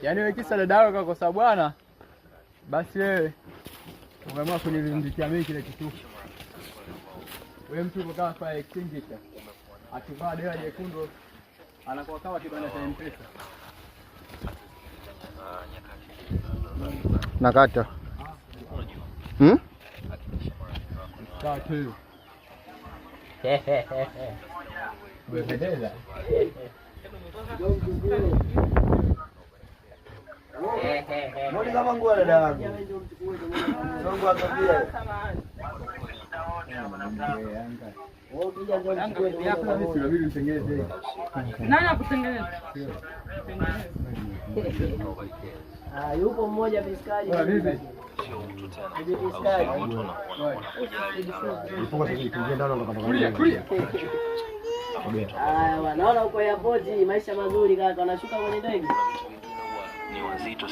Yaani wewe kisa dada yako kakosa bwana, basi wewe umeamua kunilindikia mimi kile kitu. Wewe mtu umekaa kwa extinguisher, akivaa dela jekundu anakuwa kama kibanda cha M-Pesa. Nakata. Katu. Umependeza. Mbona kama nguo dada yangu? Songo akapia. Nani akutengeneza? Yupo mmoja fiskali. Vipi? Naona uko airport, maisha mazuri kaka, unashuka kwenye ndege. Ni wazito.